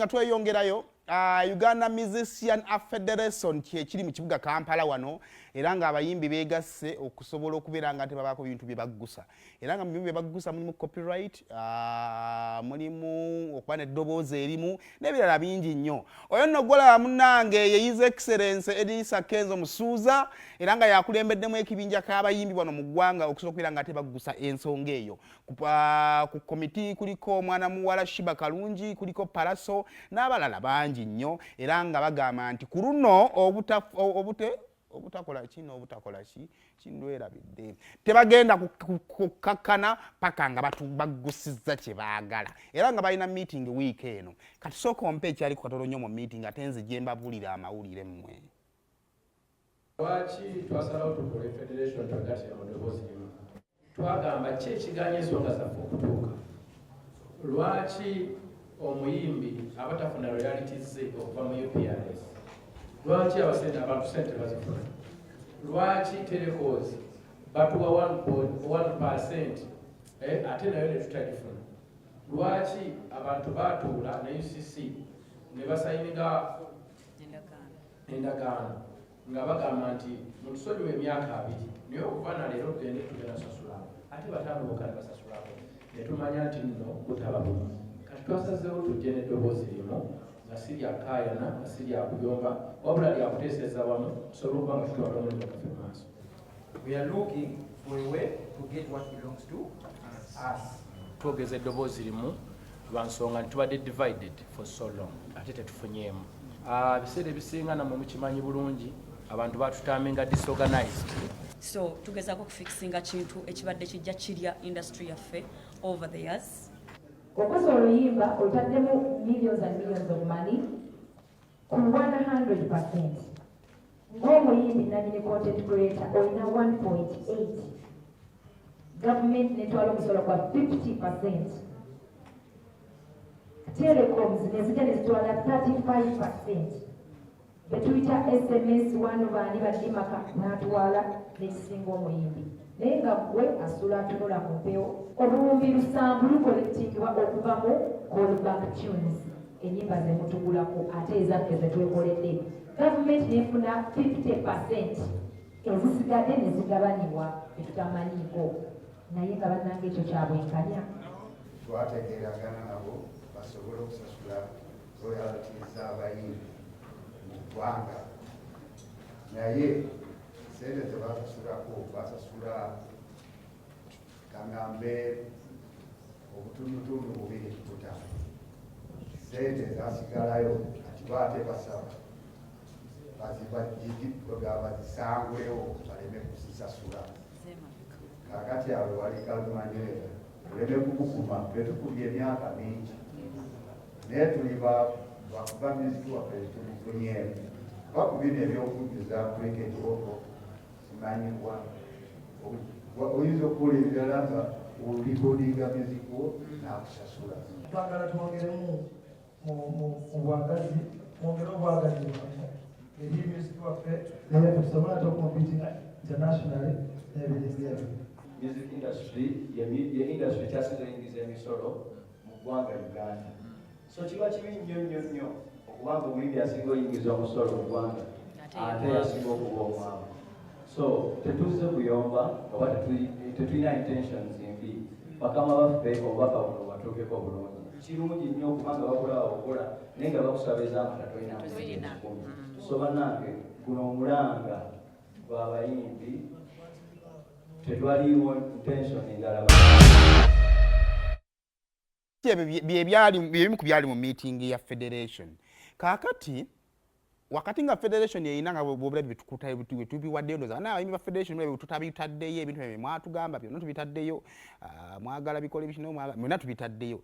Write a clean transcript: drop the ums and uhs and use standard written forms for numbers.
Nga tweyongerayo Uganda Musician Federation kiri mu kibuga Kampala wano era nga abayimbi begasse okusobola okubeera nga tebabaako bintu bye baggusa era nga mu bintu bye baggusa mulimu copyright mulimu okuba n'eddoboozi erimu n'ebirala bingi nnyo. Oyo nno gwolaba munnange ye His Excellency Edisa Kenzo Musuuza era nga yakulembeddemu ekibinja k'abayimbi wano mu ggwanga okusobola okubeera nga tebaggusa ensonga eyo. Ku komiti kuliko mwana muwala Shiba Kalungi, kuliko Paraso n'abalala bangi nnyo era nga bagamba nti ku luno obutakola ki kindwerabidde tebagenda kukakkana paka nga baggusizza kye baagala era nga balina meeting week eno kati sooka ompe ekyali ku katono nnyo mu meeting ate nze gye mbabuulira amawulire mmwe. Lwaki twasalawo tukole federation twagattira mu ddoboozi limu? Twagamba ki ekiganya ensonga zaffe okutuuka? Lwaki omuyimbi abatafuna royalties ze okuva mu UPRS? Lwaki abantu sente bazifuna? Lwaki telecoms batuwa 1% ate nayo ne tutagifuna? Lwaki abantu batuula ne UCC ne basayininga endagaano nga bagamba nti mutusonyiwe emyaka 2 naye okuva na leero tugende tugenda sasulako ate batandika basasulako ne tumanya nti nno butaba bulungi. Kati twasazeewo tujje n'eddoboozi limu nga si lya kaayana nga si lya kuyomba wabula lya kuteeseza wamu tusobole okuba nga tutwala omulimu gwaffe mu maaso. We are looking for a way to get what belongs to us. Twogeza eddoboozi limu lwa nsonga nti tubadde divided for so long ate tetufunyeemu. Biseera ebisinga namwe mukimanyi bulungi abantu batutambinga disorganized. So tugezaako okufixinga kintu ekibadde kijja kirya industry yaffe over the years. Okoze oluyimba olutaddemu millions and millions of money ku 100%. Ng'omuyimbi nannyini content creator olina 1.8. Government netwala omusolo kwa 50%. Telecoms nezijja nezitwala 35%. Betuyita SMS wano baani badimaka n'atwala n'ekisinga omuyimbi. Naye nga gwe asula atunula mu mpewo obuwumbi 7 lukolektingibwa okuva mu callback tunes ennyimba ze mutugulako ate ezaffe ze twekoledde. Gavumenti nefuna 50% ezisigadde ne zigabanibwa etutamanyiiko naye nga bannanga ekyo kyabwenkanya. Twategeeragana nabo basobole okusasula royalties z'abayimbi mu ggwanga naye sente zebasasulako basasula kangambe obutundutundu 2.5. Sente zasigalayo ati baate basaba bazisangwewo baleme kuzisasula. Kakati awo wali kalumanyirera tuleme kukukuma twetukubye emyaka mingi naye tuli bakuba miziki waffe tumufunyeemu bakubina ebyokujjuza cricket oko simanyibwa oyinza okuwulirira nga olikodinga miziko n'akusasula. Twagala twongeremu mu bwagazi mwongere obwagazi eri muziki waffe naye tusobola ate okumpitinga internationally n'ebirungi ebyo. Music industry ye industry kyasinze oyingiza emisolo mu ggwanga Uganda. So kiba kibi nnyo okubanga omuyimbi asinga oyingiza omusolo mu ggwanga ate yasinga okuba omwavu. So tetuzze kuyomba oba tetulina intentions mbi bakama baffe obubaka buno batuukeko obulungi. Kirungi nnyo okubanga bakola naye nga bakusabiza amata tolina kumi. So bannange guno omulanga gw'abayimbi tetwaliwo intention endala. Bimu ku byali mu meeting ya federation. Kakati wakati nga federation yeyina nga bwobula tubiwaddeyo ndoza abayimbi ba federation mwe tutabitaddeyo ebintu bye mwatugamba byonna tubitaddeyo mwagala bikole bikino mwagala byonna tubitaddeyo